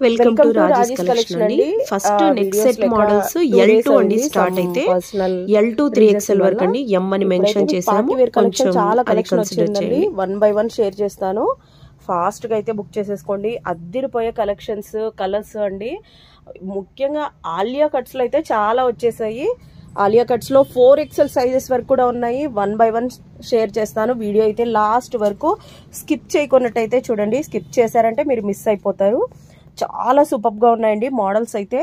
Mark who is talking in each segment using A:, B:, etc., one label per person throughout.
A: Welcome to Rajesh collection అండి. First neck set models L2 అండి start అయితే L2 3XL వరకు అండి. M అని మెన్షన్ చేసాము. కొంచెం
B: చాలా కలెక్షన్ వచ్చిందండి. 1 by 1 షేర్ చేస్తాను. ఫాస్ట్ గా అయితే బుక్ చేసేసుకోండి. అద్దిరిపోయే కలెక్షన్స్, కలర్స్ అండి. ముఖ్యంగా ఆలియా కట్స్ లో అయితే చాలా వచ్చేసాయి. ఆలియా కట్స్ లో 4XL సైజెస్ వరకు కూడా ఉన్నాయి. 1 by 1 షేర్ చేస్తాను. వీడియో అయితే లాస్ట్ వరకు స్కిప్ చేయకున్నట్టయితే చూడండి. స్కిప్ చేశారంటే మీరు మిస్ అయిపోతారు. చాలా సూపర్ గా ఉన్నాయండి మోడల్స్ అయితే.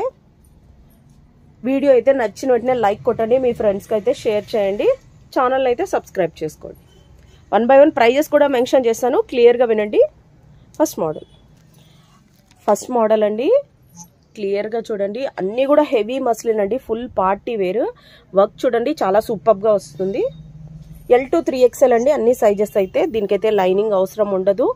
B: వీడియో అయితే నచ్చిన వెంటనే లైక్ కొట్టండి, మీ ఫ్రెండ్స్కి అయితే షేర్ చేయండి, ఛానల్ అయితే సబ్స్క్రైబ్ చేసుకోండి. 1 by 1 ప్రైజెస్ కూడా మెన్షన్ చేస్తాను, క్లియర్గా వినండి. ఫస్ట్ మోడల్ అండి, క్లియర్గా చూడండి. అన్నీ కూడా హెవీ మస్లిన్ అండి, ఫుల్ పార్టీ వేర్. వర్క్ చూడండి చాలా సూపర్గా వస్తుంది. L2 3XL అండి, అన్ని సైజెస్ అయితే. దీనికైతే లైనింగ్ అవసరం ఉండదు.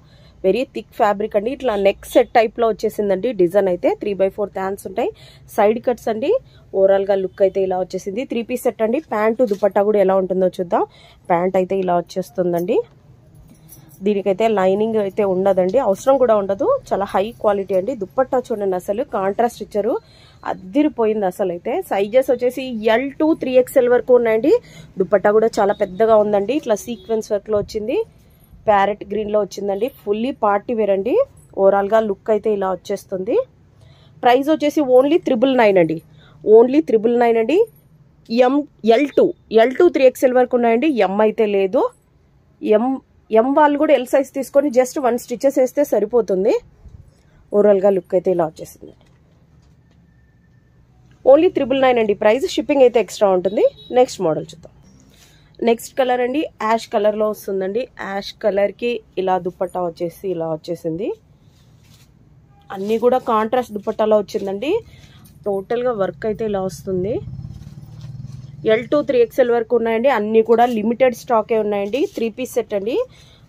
B: వెరీ థిక్ ఫ్యాబ్రిక్ అండి. ఇట్లా నెక్ సెట్ టైప్ లో వచ్చేసిందండి. డిజైన్ అయితే 3/4 థ్యాన్స్ ఉంటాయి. సైడ్ కట్స్ అండి. ఓవరాల్ గా లుక్ అయితే ఇలా వచ్చేసింది. 3 పీస్ సెట్ అండి. ప్యాంటు దుపట్టా కూడా ఎలా ఉంటుందో చూద్దాం. ప్యాంట్ అయితే ఇలా వచ్చేస్తుందండి. దీనికైతే లైనింగ్ అయితే ఉండదండి, అవసరం కూడా ఉండదు. చాలా హై క్వాలిటీ అండి. దుపట్టా చూడండి, అసలు కాంట్రాస్ట్ ఇచ్చారు, అద్దిరిపోయింది అసలు అయితే. సైజెస్ వచ్చేసి L2 3XL వరకు ఉన్నాయండి. దుపట్టా కూడా చాలా పెద్దగా ఉందండి. ఇట్లా సీక్వెన్స్ వర్క్ లో వచ్చింది, ప్యారెట్ గ్రీన్ లో వచ్చిందండి. ఫుల్లీ పార్టీ వేర్ అండి. ఓవరాల్ గా లుక్ అయితే ఇలా వచ్చేస్తుంది. ప్రైస్ వచ్చేసి ఓన్లీ 999 అండి. ఓన్లీ 999 అండి. L2 3XL వరకు ఉన్నాయండి. M అయితే లేదు. M వాళ్ళు కూడా L సైజ్ తీసుకొని జస్ట్ 1 స్టిచెస్ వేస్తే సరిపోతుంది. ఓవరాల్ గా లుక్ అయితే ఇలా వచ్చేసింది. ఓన్లీ 999 అండి ప్రైస్. షిప్పింగ్ అయితే ఎక్స్ట్రా ఉంటుంది. నెక్స్ట్ మోడల్ చూద్దాం. నెక్స్ట్ కలర్ అండి, యాష్ కలర్ లో వస్తుందండి. యాష్ కలర్ కి ఇలా దుపట్టా వచ్చేసి ఇలా వచ్చేసింది. అన్ని కూడా కాంట్రాస్ట్ దుపట్టాలో వచ్చిందండి. టోటల్ గా వర్క్ అయితే ఇలా వస్తుంది. L2 3XL వరకు ఉన్నాయండి. అన్ని కూడా లిమిటెడ్ స్టాకే ఉన్నాయండి. 3 పీస్ సెట్ అండి.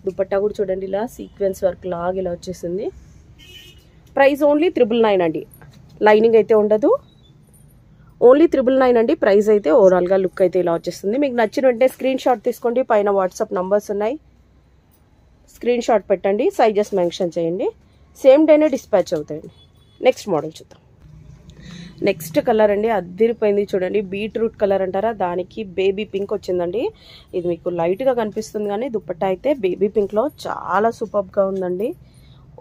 B: దుపట్టా కూడా చూడండి, ఇలా సీక్వెన్స్ వర్క్ లాగా ఇలా వచ్చేసింది. ప్రైస్ ఓన్లీ 999 అండి. లైనింగ్ అయితే ఉండదు. ఓన్లీ 999 అండి ప్రైస్ అయితే. ఓవరాల్ గా లుక్ అయితే ఇలా వచ్చేస్తుంది. మీకు నచ్చిన వెంటనే స్క్రీన్ షాట్ తీసుకోండి. పైన వాట్సాప్ నంబర్స్ ఉన్నాయి, స్క్రీన్ షాట్ పెట్టండి, సైజెస్ మెన్షన్ చేయండి. సేమ్ డేనే డిస్పాచ్ అవుతాయండి. నెక్స్ట్ మోడల్ చూద్దాం. నెక్స్ట్ కలర్ అండి, అద్దిరిపోయింది చూడండి. బీట్రూట్ కలర్ అంటారా, దానికి బేబీ పింక్ వచ్చిందండి. ఇది మీకు లైట్ గా కనిపిస్తుంది కానీ దుపట్టా అయితే బేబీ పింక్ లో చాలా సూపర్ గా ఉందండి.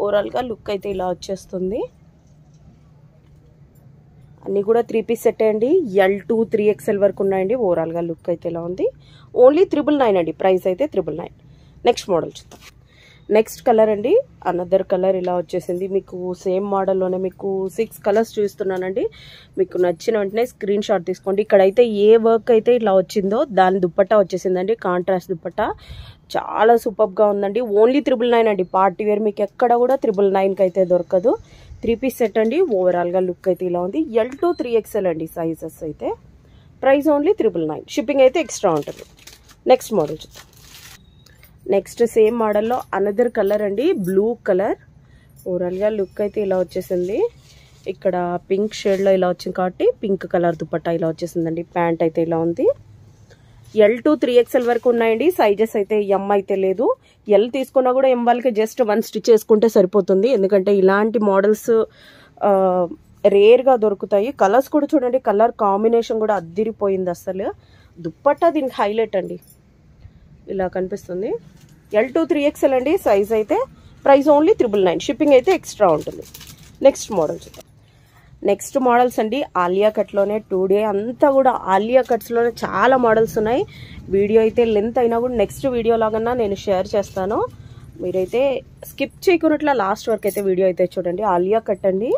B: ఓవరాల్ గా లుక్ అయితే ఇలా వచ్చేస్తుంది. అన్ని కూడా 3 పీస్ సెట్ అండి. L2 3XL వరకు ఉన్నాయండి. ఓవరాల్ గా లుక్ అయితే ఇలా ఉంది. ఓన్లీ 999 అండి ప్రైస్ అయితే. 999. నెక్స్ట్ మోడల్ చూద్దాం. నెక్స్ట్ కలర్ అండి, అనదర్ కలర్ ఇలా వచ్చేసింది. మీకు సేమ్ మోడల్లోనే మీకు 6 కలర్స్ చూస్తున్నానండి. మీకు నచ్చిన వెంటనే స్క్రీన్ షాట్ తీసుకోండి. ఇక్కడైతే ఏ వర్క్ అయితే ఇట్లా వచ్చిందో దాని దుపట్టా వచ్చేసిందండి, కాంట్రాస్ట్ దుపట్టా. చాలా సూపర్ గా ఉందండి. ఓన్లీ 999 అండి. పార్టీ వేర్ మీకు ఎక్కడ కూడా 999కి అయితే దొరకదు. 3 పీస్ సెట్ అండి. ఓవరాల్ గా లుక్ అయితే ఇలా ఉంది. L2 3XL అండి సైజెస్ అయితే. Price only 999. షిప్పింగ్ అయితే ఎక్స్ట్రా ఉంటుంది. నెక్స్ట్ మోడల్ చూద్దాం. నెక్స్ట్ సేమ్ మోడల్లో అనదర్ కలర్ అండి, బ్లూ కలర్. ఓవరాల్ గా లుక్ అయితే ఇలా వచ్చేసింది. ఇక్కడ పింక్ షేడ్ లో ఇలా వచ్చింది కాబట్టి పింక్ కలర్ దుపట్టా ఇలా వచ్చేసిందండి. ప్యాంట్ అయితే ఇలా ఉంది. L2 3XL వరకు ఉన్నాయండి. సైజెస్ అయితే M అయితే లేదు. L తీసుకున్నా కూడా M వాళ్ళకి జస్ట్ 1 స్టిచ్ చేసుకుంటే సరిపోతుంది. ఎందుకంటే ఇలాంటి మోడల్స్ రేర్ గా దొరుకుతాయి. కలర్స్ కూడా చూడండి, కలర్ కాంబినేషన్ కూడా అద్దిరిపోయింది అసలు. దుపట్టా దీనికి హైలైట్ అండి, ఇలా కనిపిస్తుంది. L2 3XL అండి సైజ్ అయితే. Price only 999. షిప్పింగ్ అయితే ఎక్స్ట్రా ఉంటుంది. నెక్స్ట్ మోడల్ చూద్దాం. నెక్స్ట్ మోడల్స్ అండి, ఆలియా కట్ లోనే. 2 డే అంతా కూడా ఆలియా కట్స్ లోనే చాలా మోడల్స్ ఉన్నాయి. వీడియో అయితే లెంత్ అయినా కూడా నెక్స్ట్ వీడియో లాగా నేను షేర్ చేస్తాను. మీరైతే స్కిప్ చేయకున్నట్ల లాస్ట్ వరకు అయితే వీడియో అయితే చూడండి. ఆలియా కట్ అండి,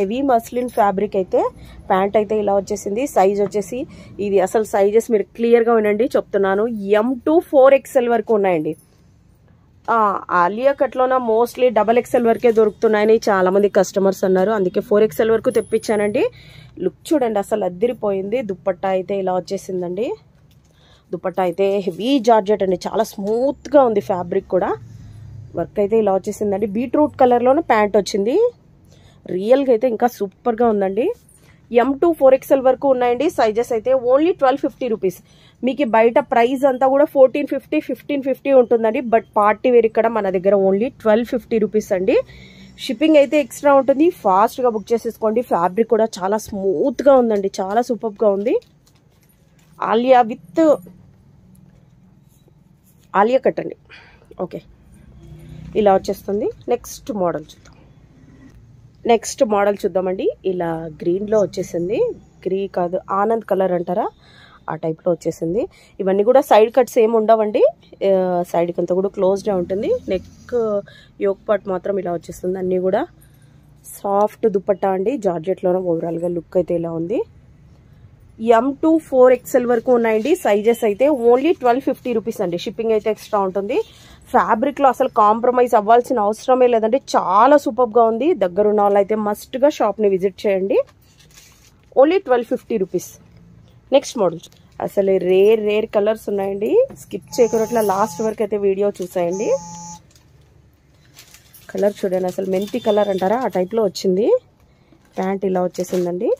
B: హెవీ మస్లిన్ ఫ్యాబ్రిక్ అయితే. ప్యాంట్ అయితే ఇలా వచ్చేసింది. సైజ్ వచ్చేసి ఇది అసలు సైజెస్ మీరు క్లియర్ గా వినండి చెప్తున్నాను. M2 4XL వరకు ఉన్నాయండి. ఆలియా కట్లోన మోస్ట్లీ XXL వరకే దొరుకుతున్నాయని చాలా మంది కస్టమర్స్ అన్నారు. అందుకే 4XL వరకు తెప్పించానండి. లుక్ చూడండి, అసలు అద్దిరిపోయింది. దుపట్టా అయితే ఇలా వచ్చేసిందండి. దుపట్టా అయితే హెవీ జార్జెట్ అండి, చాలా స్మూత్ గా ఉంది ఫ్యాబ్రిక్ కూడా. వర్క్ అయితే ఇలా వచ్చేసిందండి. బీట్రూట్ కలర్ లోనే ప్యాంట్ వచ్చింది. రియల్ గా అయితే ఇంకా సూపర్ గా ఉందండి. M2 4XL వరకు ఉన్నాయండి. సైజెస్ అయితే ఓన్లీ 1250 రూపీస్. మీకు బయట ప్రైస్ అంతా కూడా 1450 1550 ఉంటుందండి. బట్ పార్టీ వేర్ ఇక్కడ మన దగ్గర ఓన్లీ 1250 రూపీస్ అండి. షిప్పింగ్ అయితే ఎక్స్ట్రా ఉంటుంది, ఫాస్ట్గా బుక్ చేసేసుకోండి. ఫ్యాబ్రిక్ కూడా చాలా స్మూత్గా ఉందండి, చాలా సూపర్గా ఉంది. ఆలియా విత్ ఆలియా కట్ అండి. ఓకే, ఇలా వచ్చేస్తుంది. నెక్స్ట్ మోడల్ చూద్దామండి. ఇలా గ్రీన్లో వచ్చేసింది, గ్రీన్ కాదు ఆనంద్ కలర్ అంటారా, ఆ టైప్లో వచ్చేసింది. ఇవన్నీ కూడా సైడ్ కట్స్ ఏమి ఉండవండి, సైడ్కి అంతా కూడా క్లోజ్డే ఉంటుంది. నెక్ యోక్ పార్ట్ మాత్రం ఇలా వచ్చేస్తుంది. అన్నీ కూడా సాఫ్ట్ దుపట్టా అండి, జార్జెట్లోనే. ఓవరాల్గా లుక్ అయితే ఇలా ఉంది. M to 4XL వరకు ఉన్నాయండి. సైజెస్ అయితే ఓన్లీ 1250 రూపీస్ అండి. షిప్పింగ్ అయితే ఎక్స్ట్రా ఉంటుంది. ఫ్యాబ్రిక్లో అసలు కాంప్రమైజ్ అవ్వాల్సిన అవసరమే లేదండి, చాలా సూపర్గా ఉంది. దగ్గరున్న వాళ్ళు అయితే మస్ట్గా షాప్ని విజిట్ చేయండి. Only 1250 rupees. నెక్స్ట్ మోడల్ అసలు రేర్ కలర్స్ ఉన్నాయండి, స్కిప్ చేయకుండా లాస్ట్ వరకు అయితే వీడియో చూసాయండి. కలర్ చూడండి, అసలు మెంతి కలర్ అంటారా ఆ టైప్లో వచ్చింది. ప్యాంట్ ఇలా వచ్చేసిందండి.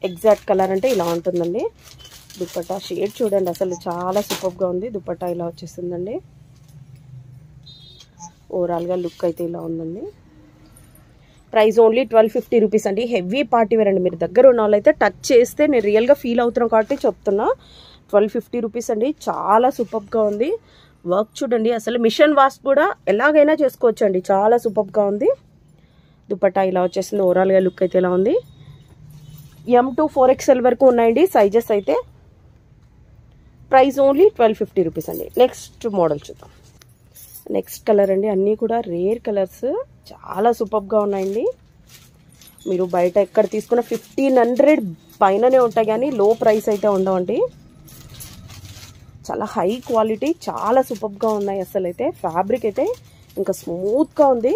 B: ఎగ్జాక్ట్ కలర్ అంటే ఇలా ఉంటుందండి. దుపట్టా షేడ్ చూడండి, అసలు చాలా సూపర్గా ఉంది. దుపట్టా ఇలా వచ్చేసిందండి. ఓవరాల్గా లుక్ అయితే ఇలా ఉందండి. ప్రైస్ ఓన్లీ 1250 రూపీస్ అండి. హెవీ పార్టీ వేర్ అండి. మీరు దగ్గర ఉన్న వాళ్ళైతే టచ్ చేస్తే నేను రియల్గా ఫీల్ అవుతున్నాను కాబట్టి చెప్తున్నా. 1250 రూపీస్ అండి, చాలా సూపర్గా ఉంది. వర్క్ చూడండి, అసలు మిషన్ వాష్ కూడా ఎలాగైనా చేసుకోవచ్చు అండి, చాలా సూపర్గా ఉంది. దుపట్టా ఇలా వచ్చేసింది. ఓవరాల్గా లుక్ అయితే ఇలా ఉంది. M to 4XL వరకు ఉన్నాయండి సైజెస్ అయితే. ప్రైస్ ఓన్లీ 1250 రూపీస్ అండి. నెక్స్ట్ మోడల్ చూద్దాం. నెక్స్ట్ కలర్ అండి, అన్నీ కూడా రేర్ కలర్స్, చాలా సూపర్గా ఉన్నాయండి. మీరు బయట ఎక్కడ తీసుకున్న 1500 పైననే ఉంటాయి కానీ లో ప్రైస్ అయితే ఉండవండి. చాలా హై క్వాలిటీ, చాలా సూపర్గా ఉన్నాయి. అసలు అయితే ఫ్యాబ్రిక్ అయితే ఇంకా స్మూత్గా ఉంది.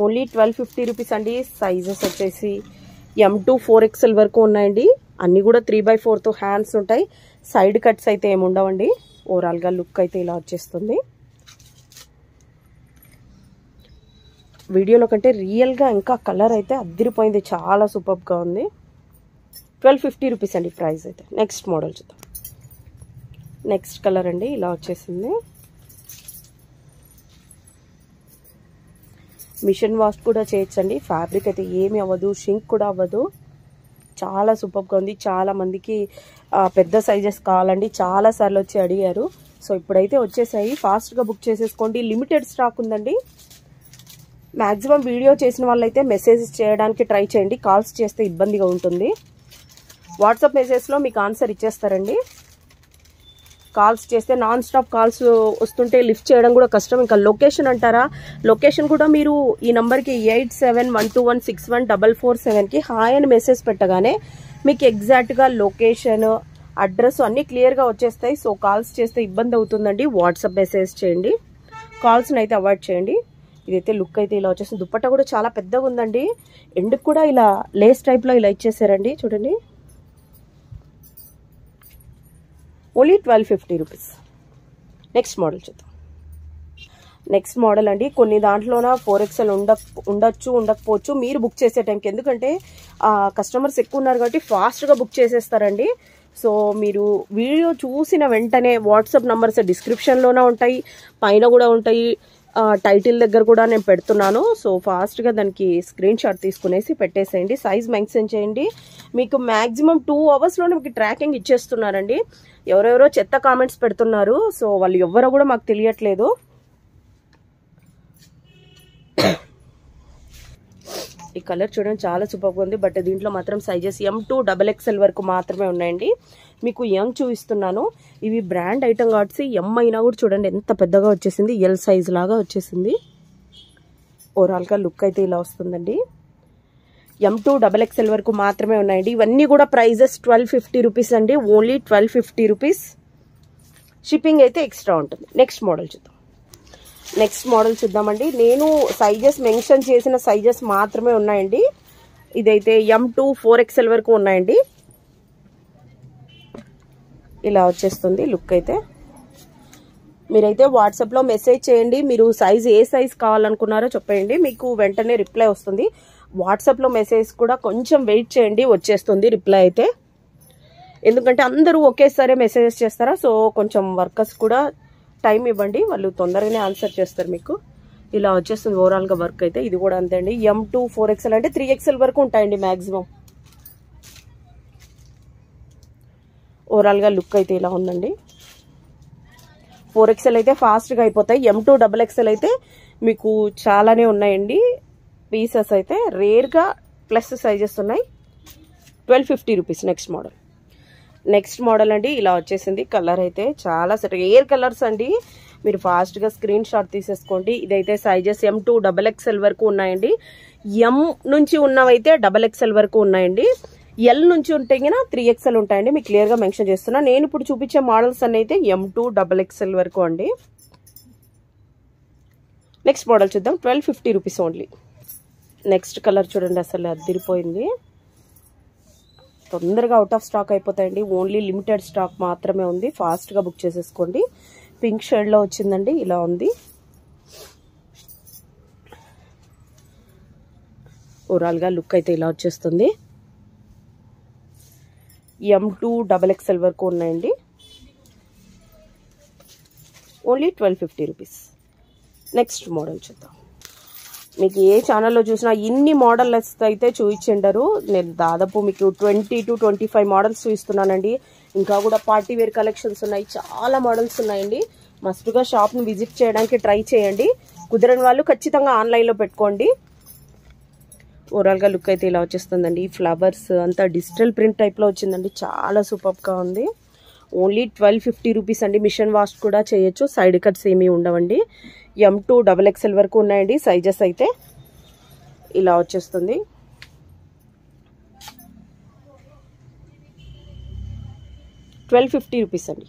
B: ఓన్లీ 1250 రూపీస్ అండి. సైజెస్ వచ్చేసి M to 4XL వరకు ఉన్నాయండి. అన్నీ కూడా 3/4తో హ్యాండ్స్ ఉంటాయి. సైడ్ కట్స్ అయితే ఏమి ఉండవండి. ఓవరాల్గా లుక్ అయితే ఇలా వచ్చేస్తుంది. వీడియోలో కంటే రియల్గా ఇంకా కలర్ అయితే అదిరిపోయింది, చాలా సూపర్గా ఉంది. 1250 రూపీస్ అండి ప్రైస్ అయితే. నెక్స్ట్ మోడల్ చూద్దాం. నెక్స్ట్ కలర్ అండి, ఇలా వచ్చేసింది. మిషన్ వాష్ కూడా చేయొచ్చండి. ఫ్యాబ్రిక్ అయితే ఏమి అవ్వదు, షింక్ కూడా అవ్వదు. చాలా సూపర్గా ఉంది. చాలా మందికి పెద్ద సైజెస్ కావాలండి, చాలా సార్లు వచ్చి అడిగారు. సో ఇప్పుడైతే వచ్చేసాయి, ఫాస్ట్గా బుక్ చేసేసుకోండి. లిమిటెడ్ స్టాక్ ఉందండి. మ్యాక్సిమం వీడియో చేసిన వాళ్ళైతే మెసేజెస్ చేయడానికి ట్రై చేయండి, కాల్స్ చేస్తే ఇబ్బందిగా ఉంటుంది. వాట్సాప్ మెసేజ్లో మీకు ఆన్సర్ ఇచ్చేస్తారండి. కాల్స్ చేస్తే నాన్ స్టాప్ కాల్స్ వస్తుంటే లిఫ్ట్ చేయడం కూడా కష్టం. ఇంకా లొకేషన్ అంటారా, లొకేషన్ కూడా మీరు ఈ నంబర్కి 8712161447కి హాయ్ అని మెసేజ్ పెట్టగానే మీకు ఎగ్జాక్ట్గా లొకేషన్, అడ్రస్ అన్నీ క్లియర్గా వచ్చేస్తాయి. సో కాల్స్ చేస్తే ఇబ్బంది అవుతుందండి, వాట్సాప్ మెసేజ్ చేయండి. కాల్స్ని అయితే అవాయిడ్ చేయండి. ఇదైతే లుక్ అయితే ఇలా వచ్చేసింది. దుపట్టా కూడా చాలా పెద్దగా ఉందండి. ఎండుకు కూడా ఇలా లేస్ టైప్లో ఇలా ఇచ్చేసారండి, చూడండి. Only 1250 rupees. నెక్స్ట్ మోడల్ చూద్దాం. నెక్స్ట్ మోడల్ అండి, కొన్ని దాంట్లోన 4XL ఉండొచ్చు ఉండకపోవచ్చు మీరు బుక్ చేసే టైంకి. ఎందుకంటే కస్టమర్స్ ఎక్కువ ఉన్నారు కాబట్టి ఫాస్ట్గా బుక్ చేసేస్తారండి. సో మీరు వీడియో చూసిన వెంటనే వాట్సాప్ నంబర్స్ డిస్క్రిప్షన్లోనే ఉంటాయి, పైన కూడా ఉంటాయి, టైటిల్ దగ్గర కూడా నేను పెడుతున్నాను. సో ఫాస్ట్గా దానికి స్క్రీన్ షాట్ తీసుకునేసి పెట్టేసేయండి. సైజ్ మెన్షన్ చేయండి. మీకు మ్యాక్సిమం 2 అవర్స్లోనే మీకు ట్రాకింగ్ ఇచ్చేస్తున్నారండి. ఎవరెవరో చెత్త కామెంట్స్ పెడుతున్నారు, సో వాళ్ళు ఎవరో కూడా మాకు తెలియట్లేదు. ఈ కలర్ చూడండి, చాలా సూపర్గా ఉంది. బట్ దీంట్లో మాత్రం సైజెస్ M to XXL వరకు మాత్రమే ఉన్నాయండి. మీకు యంగ్ చూపిస్తున్నాను. ఇవి బ్రాండ్ ఐటమ్ కాబట్టి M అయినా కూడా చూడండి ఎంత పెద్దగా వచ్చేసింది, L సైజ్ లాగా వచ్చేసింది. ఓవరాల్గా లుక్ అయితే ఇలా వస్తుందండి. M to XXL వరకు మాత్రమే ఉన్నాయండి. ఇవన్నీ కూడా ప్రైజెస్ 1250 రూపీస్ అండి, ఓన్లీ 1250 రూపీస్. షిప్పింగ్ అయితే ఎక్స్ట్రా ఉంటుంది. నెక్స్ట్ మోడల్ చూద్దామండి. నేను సైజెస్ మెన్షన్ చేసిన సైజెస్ మాత్రమే ఉన్నాయండి. ఇదైతే M to 4XL వరకు ఉన్నాయండి. ఇలా వచ్చేస్తుంది లుక్ అయితే. మీరైతే వాట్సాప్లో మెసేజ్ చేయండి, మీరు సైజ్ ఏ సైజ్ కావాలనుకున్నారో చెప్పండి, మీకు వెంటనే రిప్లై వస్తుంది. వాట్సాప్లో మెసేజ్ కూడా కొంచెం వెయిట్ చేయండి, వచ్చేస్తుంది రిప్లై అయితే. ఎందుకంటే అందరూ ఒకేసారి మెసేజెస్ చేస్తారా, సో కొంచెం వర్కర్స్ కూడా టైం ఇవ్వండి, వాళ్ళు తొందరగానే ఆన్సర్ చేస్తారు మీకు. ఇలా వచ్చేస్తుంది ఓవరాల్గా వర్క్ అయితే. ఇది కూడా అంతే అండి. M2 4XL అంటే 3XL వరకు ఉంటాయండి మ్యాక్సిమం. ఓవరాల్గా లుక్ అయితే ఇలా ఉందండి. 4XL అయితే ఫాస్ట్గా అయిపోతాయి. M2 XXL అయితే మీకు చాలానే ఉన్నాయండి పీసెస్ అయితే. రేర్గా ప్లస్ సైజెస్ ఉన్నాయి. 1250 రూపీస్. నెక్స్ట్ మోడల్ అండి. ఇలా వచ్చేసింది. కలర్ అయితే చాలా రేర్ కలర్స్ అండి. మీరు ఫాస్ట్గా స్క్రీన్ షాట్ తీసేసుకోండి. ఇదైతే సైజెస్ M2 XXL వరకు ఉన్నాయండి. M నుంచి ఉన్నవైతే XXL వరకు ఉన్నాయండి. L నుంచి ఉంటే కినా 3XL ఉంటాయండి. మీకు క్లియర్గా మెన్షన్ చేస్తున్నా. నేను ఇప్పుడు చూపించే మోడల్స్ అన్ని అయితే M2 XXL వరకు అండి. నెక్స్ట్ మోడల్ చూద్దాం. 1250 రూపీస్ ఓన్లీ. నెక్స్ట్ కలర్ చూడండి, అసలు అదిరిపోయింది. తొందరగా అవుట్ ఆఫ్ స్టాక్ అయిపోతాయండి. ఓన్లీ లిమిటెడ్ స్టాక్ మాత్రమే ఉంది. ఫాస్ట్గా బుక్ చేసేసుకోండి. పింక్ షేడ్లో వచ్చిందండి. ఇలా ఉంది. ఓవరాల్గా లుక్ అయితే ఇలా వచ్చేస్తుంది. M2 XXL వరకు ఉన్నాయండి. Only 1250 rupees. నెక్స్ట్ మోడల్ చూద్దాం. మీకు ఏ ఛానల్లో చూసినా ఇన్ని మోడల్స్ అయితే చూపించిండరు. నేను దాదాపు మీకు 20 to 25 మోడల్స్ చూపిస్తున్నానండి. ఇంకా కూడా పార్టీ వేర్ కలెక్షన్స్ ఉన్నాయి. చాలా మోడల్స్ ఉన్నాయండి. మస్ట్గా షాప్ని విజిట్ చేయడానికి ట్రై చేయండి. కుదరని వాళ్ళు ఖచ్చితంగా ఆన్లైన్లో పెట్టుకోండి. ఓవరాల్గా లుక్ అయితే ఇలా వచ్చేస్తుందండి. ఫ్లవర్స్ అంతా డిజిటల్ ప్రింట్ టైప్లో వచ్చిందండి. చాలా సూపర్గా ఉంది. ఓన్లీ 1250 రూపీస్ అండి. మిషన్ వాష్ కూడా చేయొచ్చు. సైడ్ కట్స్ ఏమీ ఉండవండి. M2 XXL వరకు ఉన్నాయండి. సైజెస్ అయితే ఇలా వచ్చేస్తుంది. $1250 రూపీస్ అండి.